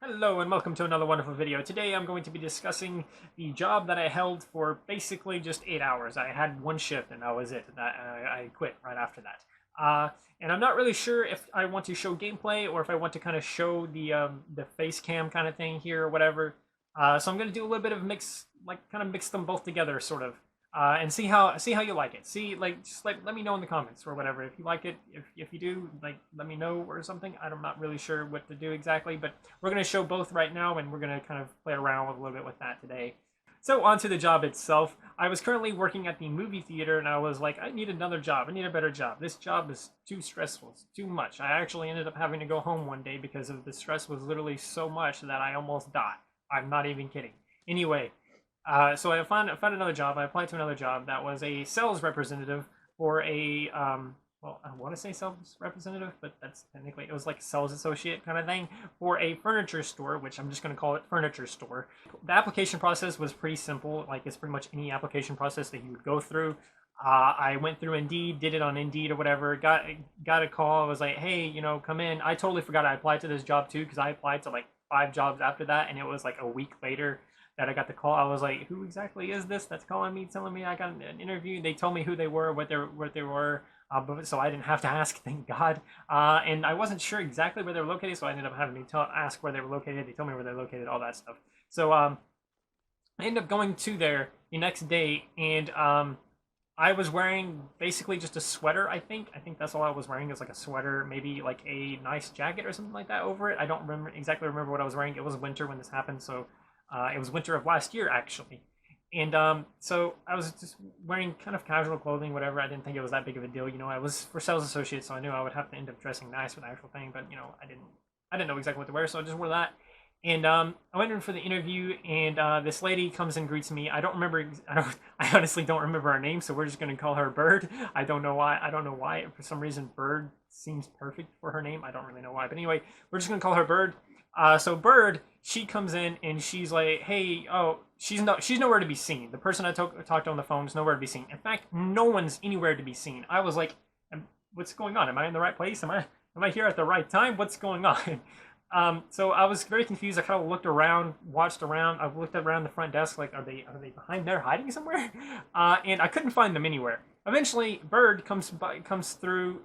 Hello and welcome to another wonderful video. Today I'm going to be discussing the job that I held for basically just 8 hours. I had one shift and that was it. I quit right after that. And I'm not really sure if I want to show gameplay or if I want to kind of show the face cam kind of thing here or whatever. So I'm going to do a little bit of kind of mix them both together, sort of. And see how you like it. Just let me know in the comments or whatever if you like it. If you do, let me know or something. I'm not really sure what to do exactly, but we're gonna show both right now, and we're gonna kind of play around with a little bit with that today. So on to the job itself. I was currently working at the movie theater, and I was like, I need another job. I need a better job. This job is too stressful. It's too much. I actually ended up having to go home one day because of the stress was literally so much that I almost died. I'm not even kidding. Anyway. So I found another job. I applied to another job that was a sales representative for a well, I want to say sales representative, but that's technically it was like a sales associate kind of thing for a furniture store, which I'm just going to call it furniture store. The application process was pretty simple. Like it's pretty much any application process that you would go through. I went through Indeed, did it on Indeed or whatever. Got a call. I was like, hey, come in. I totally forgot I applied to this job too because I applied to like 5 jobs after that, and it was like a week later that I got the call. I was like, who exactly is this that's calling me, telling me I got an interview? They told me who they were, what they were, so I didn't have to ask, thank God. And I wasn't sure exactly where they were located, so I ended up having to ask where they were located. They told me where they're located, all that stuff. So I ended up going to there the next day, and I was wearing basically just a sweater, I think. I think that's all I was wearing is like a sweater, maybe like a nice jacket or something like that over it. I don't exactly remember what I was wearing. It was winter when this happened, so it was winter of last year, actually. And so I was just wearing kind of casual clothing, whatever. I didn't think it was that big of a deal. I was for sales associate, so I knew I would have to end up dressing nice for the actual thing. But I didn't know exactly what to wear, so I just wore that. And I went in for the interview, and this lady comes and greets me. I don't remember. I honestly don't remember her name, so we're just gonna call her Bird. I don't know why. I don't know why. For some reason, Bird seems perfect for her name. I don't really know why, but anyway, we're just gonna call her Bird. So Bird, she comes in and she's like, "Hey, oh, she's nowhere to be seen. The person I talked to on the phone is nowhere to be seen. In fact, no one's anywhere to be seen." I was like, "What's going on? Am I in the right place? Am I here at the right time? What's going on?" So I was very confused. I kind of looked around, watched around. I looked around the front desk, like, are they behind there hiding somewhere? And I couldn't find them anywhere. Eventually, Bird comes through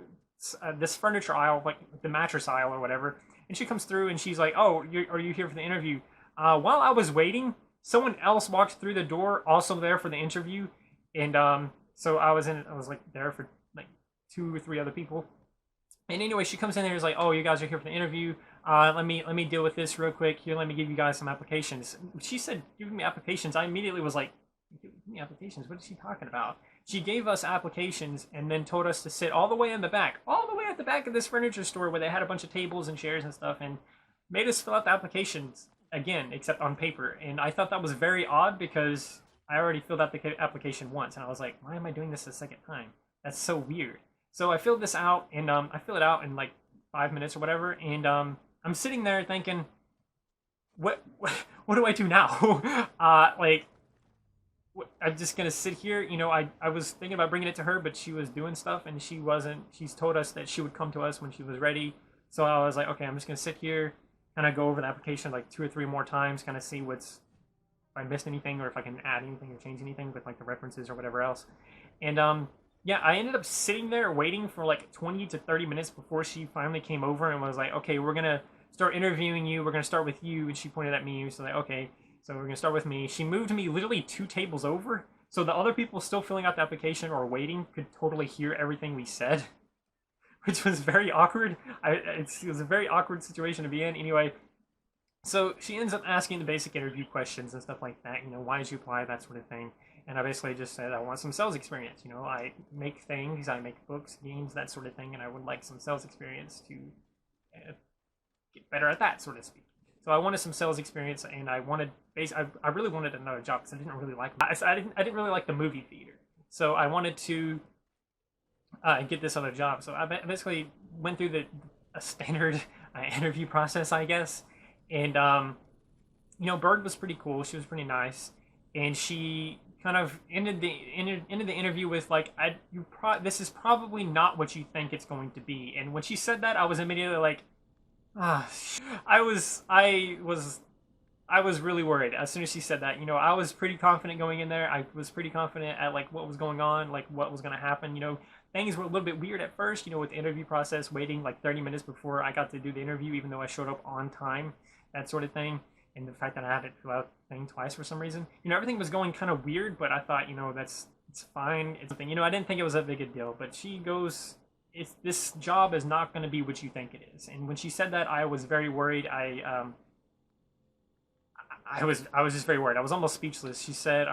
this furniture aisle, like the mattress aisle or whatever. And she comes through and she's like, "Oh, are you here for the interview?" While I was waiting, someone else walked through the door, also there for the interview, and so I was like there for like 2 or 3 other people. And anyway, she comes in there and is like, "Oh, you guys are here for the interview. Let me deal with this real quick. Here, let me give you guys some applications." She said, "Give me applications." I immediately was like, "Give me applications? What is she talking about?" She gave us applications and then told us to sit all the way in the back, all the way at the back of this furniture store where they had a bunch of tables and chairs and stuff, and made us fill out the applications again, except on paper. And I thought that was very odd because I already filled out the application once, and I was like, why am I doing this a second time? That's so weird. So I filled this out, and I filled it out in like 5 minutes or whatever, and I'm sitting there thinking, what do I do now? I'm just gonna sit here. I was thinking about bringing it to her, but she was doing stuff and she wasn't. She's told us that she would come to us when she was ready. So I was like, okay, I'm just gonna sit here, kind of go over the application like 2 or 3 more times, kind of see if I missed anything or if I can add anything or change anything with like the references or whatever else. And yeah, I ended up sitting there waiting for like 20 to 30 minutes before she finally came over and was like, okay, we're gonna start interviewing you. We're gonna start with you. And she pointed at me. So like, okay. So we're going to start with me. She moved me literally 2 tables over. So the other people still filling out the application or waiting could totally hear everything we said, which was very awkward. It was a very awkward situation to be in. Anyway, so she ends up asking the basic interview questions and stuff like that. Why did you apply, that sort of thing. And I basically just said I want some sales experience. I make things, I make books, games, that sort of thing. And I would like some sales experience to get better at that, so to speak. So I wanted some sales experience, and I really wanted another job because I didn't really like. I didn't really like the movie theater, so I wanted to get this other job. So I basically went through a standard interview process, I guess. And Bird was pretty cool. She was pretty nice, and she kind of ended the interview with like, this is probably not what you think it's going to be. And when she said that, I was immediately like, Ah, I was really worried as soon as she said that. I was pretty confident going in there. I was pretty confident at like what was going on, like what was going to happen. Things were a little bit weird at first. With the interview process, waiting like 30 minutes before I got to do the interview, even though I showed up on time, that sort of thing. And the fact that I had to fill out the thing twice for some reason. Everything was going kind of weird, but I thought, it's fine. It's something. I didn't think it was that big a deal. But she goes, this job is not going to be what you think it is. And when she said that, I was very worried. I was just very worried. I was almost speechless. She said,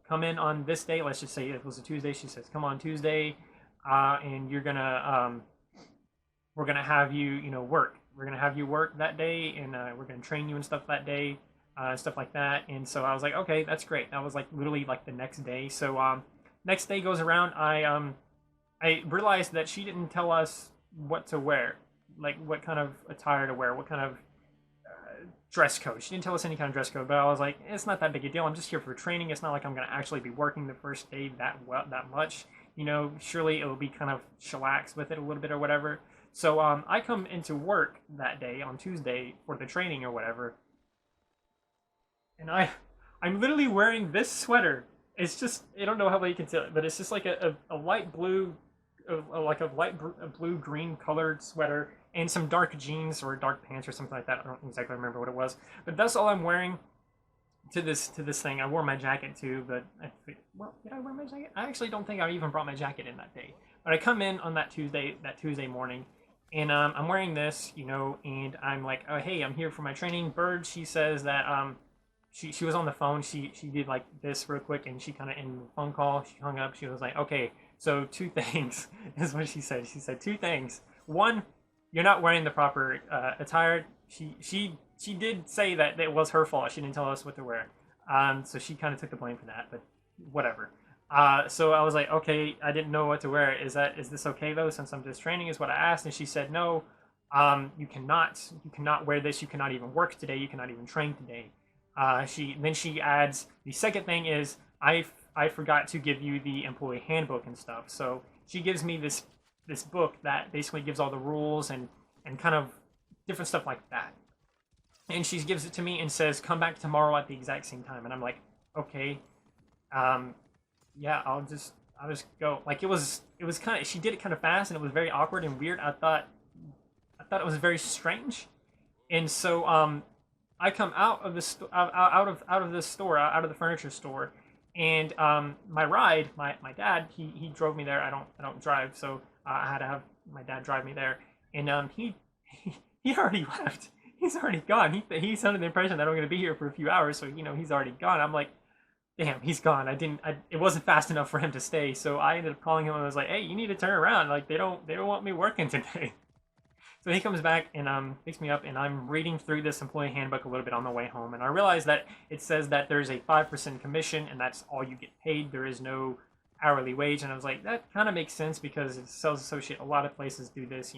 "Come in on this day. Let's just say it was a Tuesday." She says, "Come on Tuesday, and we're gonna have you, work. We're gonna have you work that day, and we're gonna train you and stuff that day, stuff like that." And so I was like, "Okay, that's great." That was like literally like the next day. So next day goes around. I realized that she didn't tell us what to wear, like what kind of attire to wear, what kind of dress code. She didn't tell us any kind of dress code, but I was like, it's not that big a deal. I'm just here for training. It's not like I'm going to actually be working the first day that much. Surely it'll be kind of chillax with it a little bit or whatever. So I come into work that day on Tuesday for the training or whatever, and I'm literally wearing this sweater. It's just I don't know how well you can tell it, but it's just like a light blue, like a blue green colored sweater and some dark jeans or dark pants or something like that. I don't exactly remember what it was, but that's all I'm wearing to this thing. I wore my jacket too, but did I wear my jacket? I actually don't think I even brought my jacket in that day. But I come in on that Tuesday morning, and I'm wearing this, and I'm like, oh hey, I'm here for my training. Bird, she says that she was on the phone. She did like this real quick, and she kind of in the phone call. She hung up. She was like, okay, so two things is what she said. She said two things. One, you're not wearing the proper attire. She did say that it was her fault. She didn't tell us what to wear. So she kind of took the blame for that, but whatever. So I was like, okay, I didn't know what to wear. Is this okay though? Since I'm just training, is what I asked, and she said no. You cannot wear this. You cannot even work today. You cannot even train today. She adds the second thing is I forgot to give you the employee handbook and stuff. So she gives me this book that basically gives all the rules and kind of different stuff like that. And she gives it to me and says, "Come back tomorrow at the exact same time." And I'm like, "Okay, um, yeah, I'll just go." Like it was kind of she did it kind of fast and it was very awkward and weird. I thought it was very strange, and so I come out of the out of the store, out of the furniture store, and my ride, my dad, he drove me there. I don't drive, so I had to have my dad drive me there, and he already left. He's already gone. He's under the impression that I'm going to be here for a few hours, so he's already gone. I'm like, damn, he's gone. It wasn't fast enough for him to stay, so I ended up calling him and I was like, hey, you need to turn around. Like they don't want me working today. So he comes back and picks me up, and I'm reading through this employee handbook a little bit on the way home, and I realize that it says that there's a 5% commission, and that's all you get paid. There is no hourly wage, and I was like, that kind of makes sense because as a sales associate, a lot of places do this,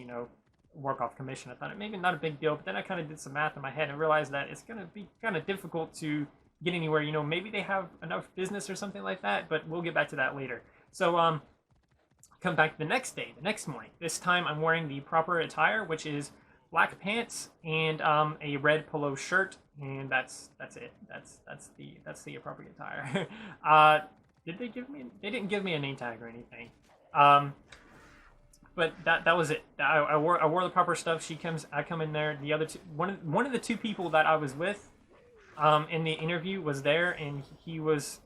work off commission. I thought it maybe not a big deal, but then I kind of did some math in my head and realized that it's going to be kind of difficult to get anywhere. Maybe they have enough business or something like that, but we'll get back to that later. So come back the next day, the next morning. This time I'm wearing the proper attire, which is black pants and a red polo shirt, and that's it. That's the appropriate attire. Did they give me? They didn't give me a name tag or anything. But that was it. I wore the proper stuff. I come in there. The other two, one of the two people that I was with, in the interview was there, and he was.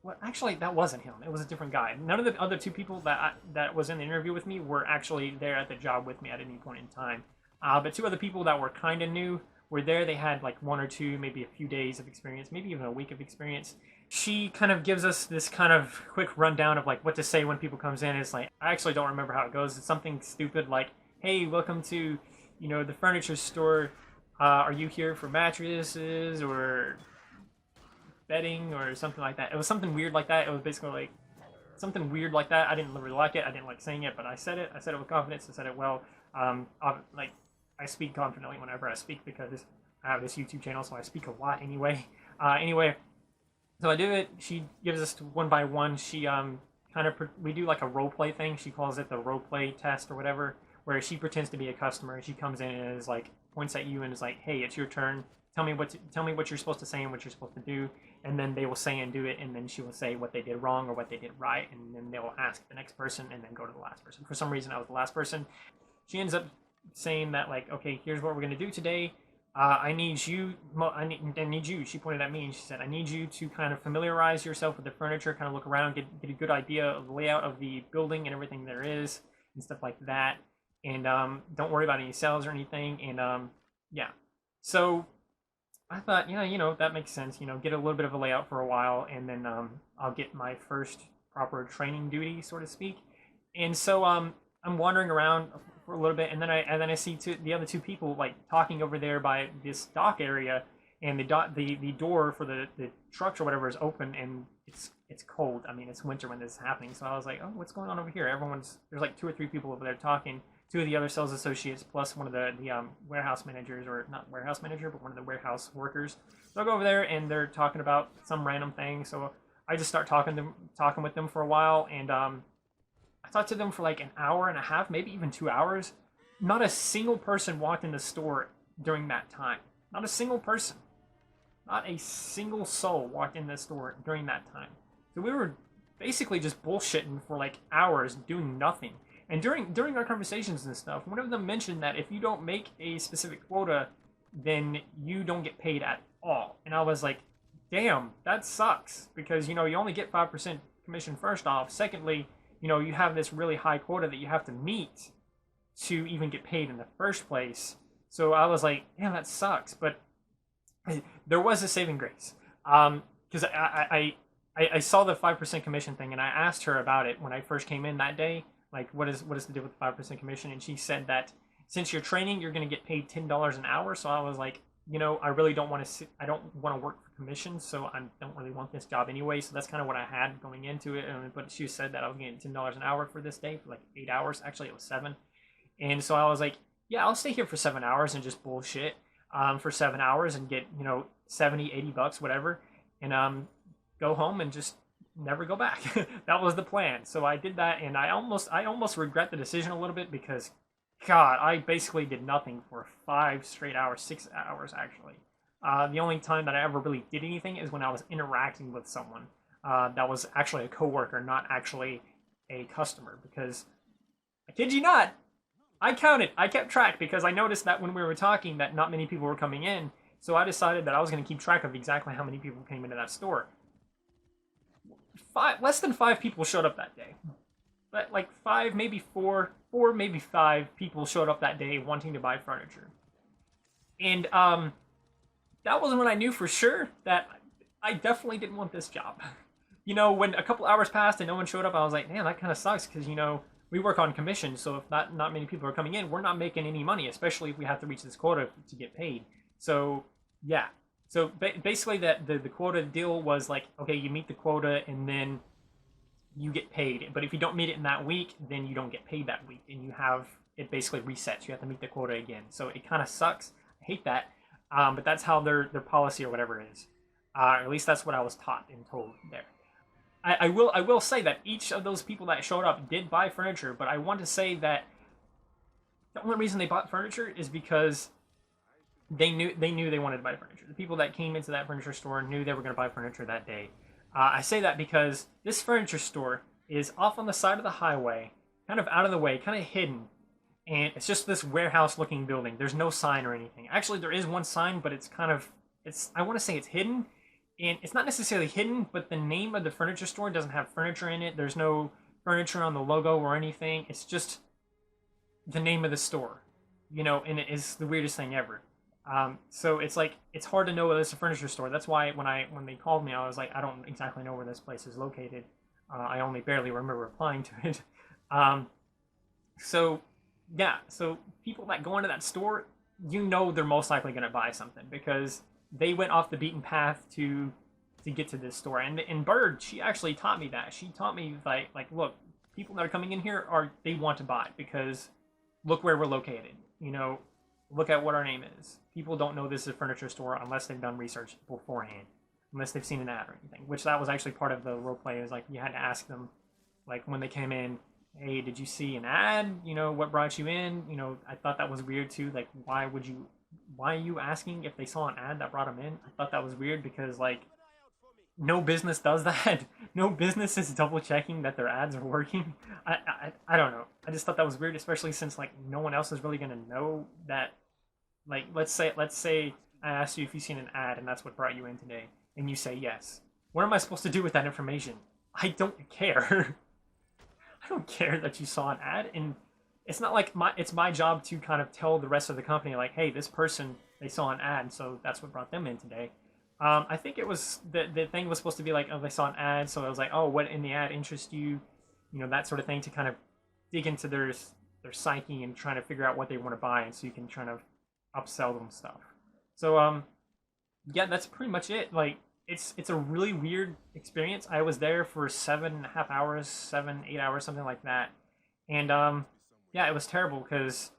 Well, actually, that wasn't him. It was a different guy. None of the other two people that was in the interview with me were actually there at the job with me at any point in time. But two other people that were kind of new were there. They had like one or two, maybe a few days of experience, maybe even a week of experience. She kind of gives us this kind of quick rundown of like what to say when people comes in. It's like I actually don't remember how it goes. It's something stupid like, "Hey, welcome to, the furniture store. Are you here for mattresses or bedding or something like that?" It was something weird like that. It was basically like something weird like that. I didn't really like it. I didn't like saying it, but I said it. I said it with confidence. I said it well. Like I speak confidently whenever I speak because I have this YouTube channel, so I speak a lot anyway. Anyway, so I do it. She gives us one by one. She we do like a role play thing. She calls it the role play test or whatever, where she pretends to be a customer and she comes in and is like points at you and is like, hey, it's your turn, tell me what you're supposed to say and what you're supposed to do. And then they will say and do it, and then she will say what they did wrong or what they did right, and then they will ask the next person and then go to the last person. For some reason I was the last person. She ends up saying that, like, okay, here's what we're going to do today. I need you, she pointed at me and she said, I need you to kind of familiarize yourself with the furniture, kind of look around, get a good idea of the layout of the building and everything there is and stuff like that. And don't worry about any sales or anything. And yeah, so I thought, yeah, that makes sense. Get a little bit of a layout for a while, and then I'll get my first proper training duty, so to speak. And so I'm wandering around for a little bit, and then I see the other two people like talking over there by this dock area, and the door for the trucks or whatever is open, and it's cold. I mean, it's winter when this is happening. So I was like, oh, what's going on over here? There's like 2 or 3 people over there talking. 2 of the other sales associates plus one of the warehouse managers, or not warehouse manager, but one of the warehouse workers. So I go over there and they're talking about some random thing. So I just start talking with them for a while, and I talked to them for like an hour and a half, maybe even 2 hours. Not a single person walked in the store during that time. Not a single person. Not a single soul walked in the store during that time. So we were basically just bullshitting for like hours, doing nothing. And during our conversations and stuff, one of them mentioned that if you don't make a specific quota, then you don't get paid at all. And I was like, damn, that sucks. Because, you only get 5% commission first off. Secondly, you have this really high quota that you have to meet to even get paid in the first place. So I was like, damn, that sucks. But there was a saving grace. Because I saw the 5% commission thing, and I asked her about it when I first came in that day. Like, what is the deal with the 5% commission? And she said that since you're training, you're going to get paid $10 an hour. So I was like, I really don't want to. I don't want to work for commission, so I don't really want this job anyway. So that's kind of what I had going into it. But she said that I was getting $10 an hour for this day for like 8 hours. Actually, it was 7. And so I was like, yeah, I'll stay here for 7 hours and just bullshit for 7 hours and get 70, $80, whatever, and go home and just never go back. That was the plan. So I did that, and I almost regret the decision a little bit because, God, I basically did nothing for 5 straight hours, 6 hours actually. The only time that I ever really did anything is when I was interacting with someone that was actually a coworker, not actually a customer. Because I kid you not, I kept track because I noticed that when we were talking that not many people were coming in. So I decided that I was going to keep track of exactly how many people came into that store. Less than 5 people showed up that day. But like 5, maybe 4, maybe 5 people showed up that day wanting to buy furniture. And that was when I knew for sure that I definitely didn't want this job. When a couple hours passed and no one showed up, I was like, man, that kind of sucks because, we work on commission. So if not many people are coming in, we're not making any money, especially if we have to reach this quota to get paid. So, yeah. So basically the quota deal was like, okay, you meet the quota and then you get paid. But if you don't meet it in that week, then you don't get paid that week. And it basically resets. You have to meet the quota again. So it kind of sucks. I hate that. But that's how their policy or whatever is. Or at least that's what I was taught and told there. I will say that each of those people that showed up did buy furniture, but I want to say that the only reason they bought furniture is because they knew they wanted to buy furniture. The people that came into that furniture store knew they were going to buy furniture that day. I say that because this furniture store is off on the side of the highway, kind of out of the way, kind of hidden. And it's just this warehouse-looking building. There's no sign or anything. Actually, there is one sign, but I want to say it's hidden. And it's not necessarily hidden, but the name of the furniture store doesn't have furniture in it. There's no furniture on the logo or anything. It's just the name of the store, and it is the weirdest thing ever. So it's like, it's hard to know whether it's a furniture store. That's why when they called me, I was like, I don't exactly know where this place is located. I only barely remember applying to it. So yeah, so people that go into that store, they're most likely going to buy something because they went off the beaten path to get to this store. And Bird, she actually taught me that. She taught me like look, people that are coming in here they want to buy because look where we're located. Look at what our name is. People don't know this is a furniture store unless they've done research beforehand, unless they've seen an ad or anything. Which that was actually part of the role play. Is like you had to ask them, like when they came in, hey, did you see an ad? You know, what brought you in? You know, I thought that was weird too. Like, why are you asking if they saw an ad that brought them in? I thought that was weird because, like, no business does that. No business is double checking that their ads are working. I don't know. I just thought that was weird, especially since, like, no one else is really gonna know that. Like, let's say I asked you if you've seen an ad and that's what brought you in today, and you say yes. What am I supposed to do with that information? I don't care. I don't care that you saw an ad, and it's not like it's my job to kind of tell the rest of the company, like, hey, this person, they saw an ad, so that's what brought them in today. I think it was the thing was supposed to be like, oh, they saw an ad, so I was like, oh, what in the ad interests you, you know, that sort of thing, to kind of dig into their psyche and trying to figure out what they want to buy, and so you can try to upsell them stuff. So yeah, that's pretty much it. Like, it's a really weird experience. I was there for 7.5 hours, 7, 8 hours, something like that, and yeah, it was terrible because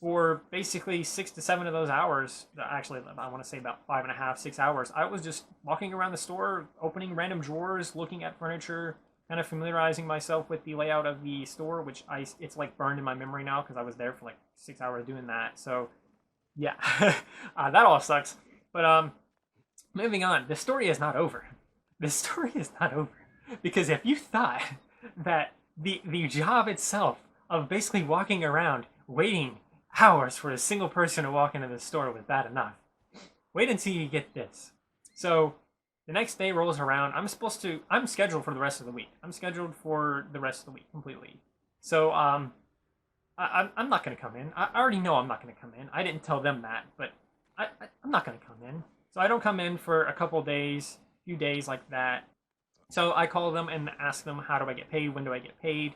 for basically 6 to 7 of those hours, actually, I want to say about 5.5, 6 hours, I was just walking around the store, opening random drawers, looking at furniture, kind of familiarizing myself with the layout of the store, which it's like burned in my memory now because I was there for like 6 hours doing that. So yeah, that all sucks. But moving on, the story is not over. The story is not over because if you thought that the job itself of basically walking around waiting hours for a single person to walk into the store was bad enough, wait until you get this. So the next day rolls around. I'm scheduled for the rest of the week. I'm scheduled for the rest of the week completely. So I'm not going to come in. I already know I'm not going to come in. I didn't tell them that, but I'm not going to come in. So I don't come in for a couple days, few days like that. So I call them and ask them, how do I get paid? When do I get paid?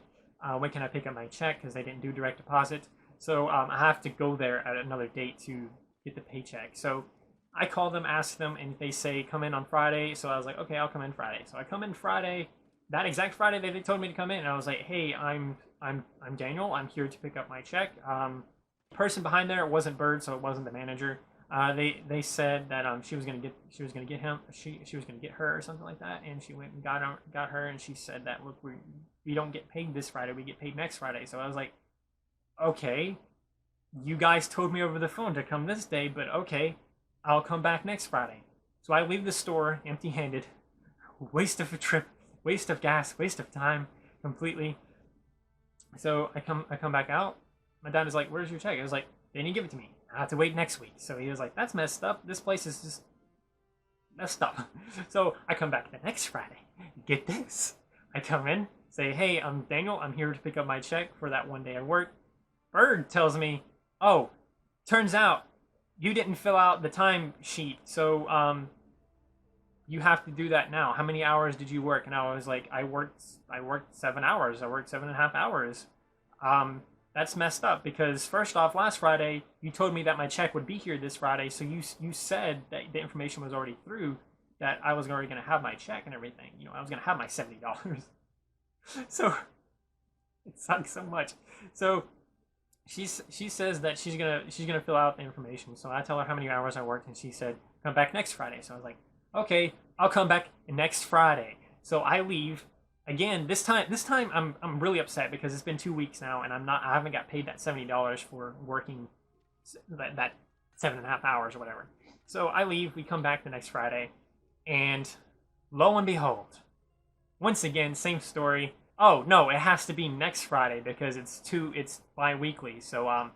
When can I pick up my check? Because they didn't do direct deposit. So I have to go there at another date to get the paycheck. So I call them, ask them, and they say, come in on Friday. So I was like, okay, I'll come in Friday. So I come in Friday, that exact Friday that they told me to come in. And I was like, hey, I'm Daniel. I'm here to pick up my check. Person behind there, it wasn't Bird, so it wasn't the manager. They said that she was gonna get him, she was gonna get her or something like that, and she went and got her, and she said that, look, we don't get paid this Friday, we get paid next Friday. So I was like, okay, you guys told me over the phone to come this day, but okay, I'll come back next Friday. So I leave the store empty-handed, waste of a trip, waste of gas, waste of time, completely. So I come back out. My dad is like, "Where's your check?" I was like, "They didn't give it to me. I have to wait next week." So he was like, "That's messed up. This place is just messed up." So I come back the next Friday. Get this. I come in, say, "Hey, I'm Daniel. I'm here to pick up my check for that one day I worked." Bird tells me, "Oh, turns out you didn't fill out the time sheet. So you have to do that now. How many hours did you work?" And I was like, I worked 7 hours. I worked 7.5 hours. That's messed up because first off, last Friday you told me that my check would be here this Friday, so you said that the information was already through, that I was already going to have my check and everything. You know, I was going to have my $70. So it sucks so much. So she says that she's gonna fill out the information. So I tell her how many hours I worked, and she said, come back next Friday. So I was like, okay, I'll come back next Friday. So I leave. Again, this time I'm really upset because it's been 2 weeks now, and I haven't got paid that $70 for working that 7.5 hours or whatever. So I leave. We come back the next Friday, and lo and behold, once again, same story. Oh no, it has to be next Friday because it's bi-weekly. So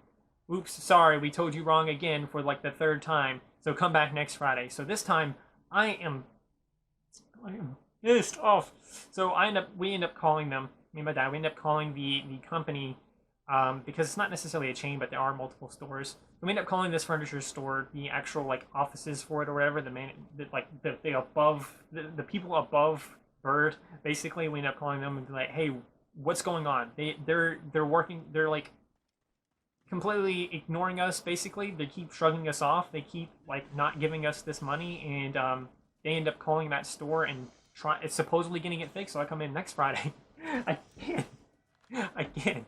oops, sorry, we told you wrong again for like the third time. So come back next Friday. So this time I am pissed off. So we end up calling them. Me and my dad. We end up calling the company because it's not necessarily a chain, but there are multiple stores. So we end up calling this furniture store, the actual like offices for it or whatever. The people above Bird. Basically, we end up calling them and be like, hey, what's going on? They're working. They're like completely ignoring us. Basically, they keep shrugging us off. They keep like not giving us this money, and they end up calling that store and it's supposedly getting it fixed. So I come in next Friday. Again,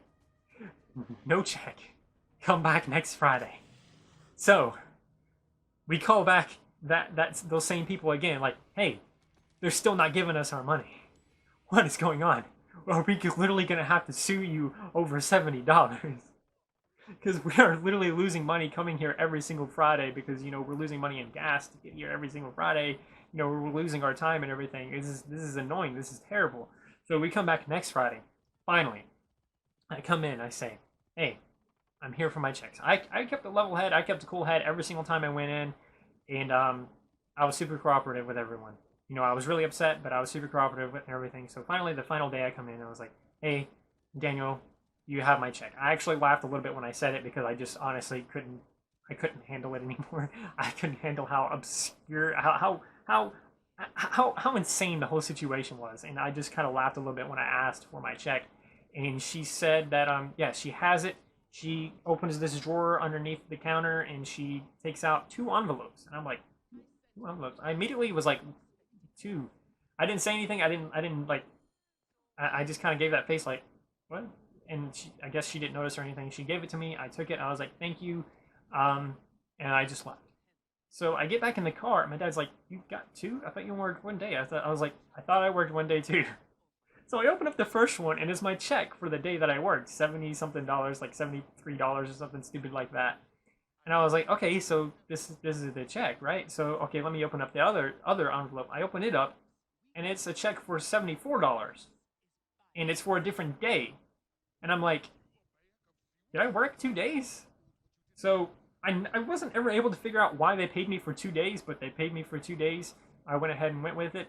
no check. Come back next Friday. So we call back that's those same people again. Like, hey, they're still not giving us our money. What is going on? are we literally gonna have to sue you over $70? Because we are literally losing money coming here every single Friday because, you know, we're losing money in gas to get here every single Friday. You know, we're losing our time and everything. This is annoying. This is terrible. So we come back next Friday. Finally, I come in. I say, hey, I'm here for my checks. I kept a level head. I kept a cool head every single time I went in. And I was super cooperative with everyone. You know, I was really upset, but I was super cooperative with everything. So finally, the final day I come in, I was like, hey, Daniel, you have my check. I actually laughed a little bit when I said it because I just honestly couldn't handle it anymore. I couldn't handle how obscure, how insane the whole situation was, and I just kind of laughed a little bit when I asked for my check, and she said that yeah, she has it. She opens this drawer underneath the counter and she takes out 2 envelopes, and I'm like, 2 envelopes? I immediately was like, 2. I didn't say anything. I didn't like. I just kind of gave that face like, what? And I guess she didn't notice or anything. She gave it to me. I took it. I was like, thank you. And I just left. So I get back in the car. My dad's like, you got 2? I thought you worked one day. I thought I worked one day too. So I open up the first one, and it's my check for the day that I worked, $70-something, like $73 or something stupid like that. And I was like, okay, so this is the check, right? So okay, let me open up the other envelope. I open it up, and it's a check for $74, and it's for a different day. And I'm like, did I work 2 days? So I wasn't ever able to figure out why they paid me for 2 days, but they paid me for 2 days. I went ahead and went with it.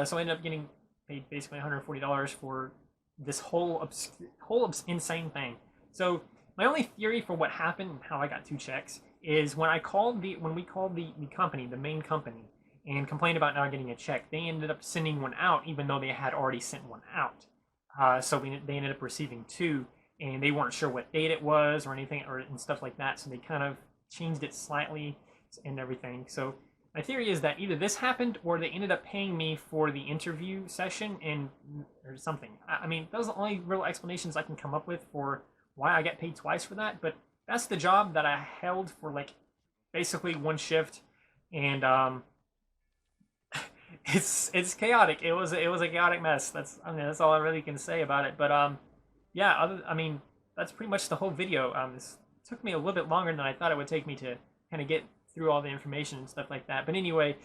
So I ended up getting paid basically $140 for this whole insane thing. So my only theory for what happened and how I got 2 checks is when we called the company, the main company, and complained about not getting a check, they ended up sending one out even though they had already sent one out. So they ended up receiving 2, and they weren't sure what date it was or anything and stuff like that. So they kind of changed it slightly and everything. So my theory is that either this happened or they ended up paying me for the interview session or something. I mean, those are the only real explanations I can come up with for why I get paid twice for that. But that's the job that I held for like basically one shift, and it's chaotic. It was a chaotic mess. That's all I really can say about it. But yeah, that's pretty much the whole video. This took me a little bit longer than I thought it would take me to kind of get through all the information and stuff like that. But anyway,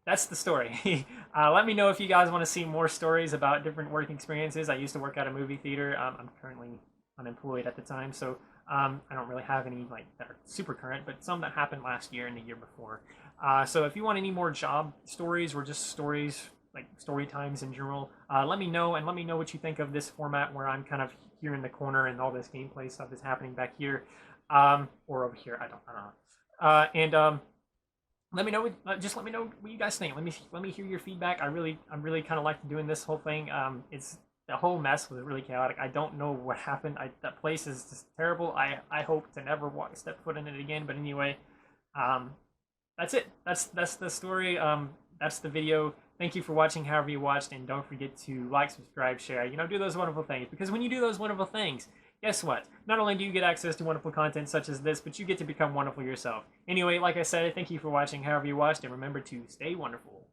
that's the story. Let me know if you guys want to see more stories about different work experiences. I used to work at a movie theater. I'm currently unemployed at the time, so I don't really have any like that are super current, but some that happened last year and the year before. So if you want any more job stories or just stories, like story times in general, let me know, and let me know what you think of this format where I'm kind of here in the corner and all this gameplay stuff is happening back here, or over here. I don't know. And let me know. Just let me know what you guys think. Let me hear your feedback. I'm really kind of like doing this whole thing. It's the whole mess was really chaotic. I don't know what happened. That place is just terrible. I hope to never step foot in it again. But anyway, that's it. That's the story. That's the video. Thank you for watching however you watched, and don't forget to like, subscribe, share, do those wonderful things, because when you do those wonderful things, guess what? Not only do you get access to wonderful content such as this, but you get to become wonderful yourself. Anyway, like I said, thank you for watching however you watched, and remember to stay wonderful.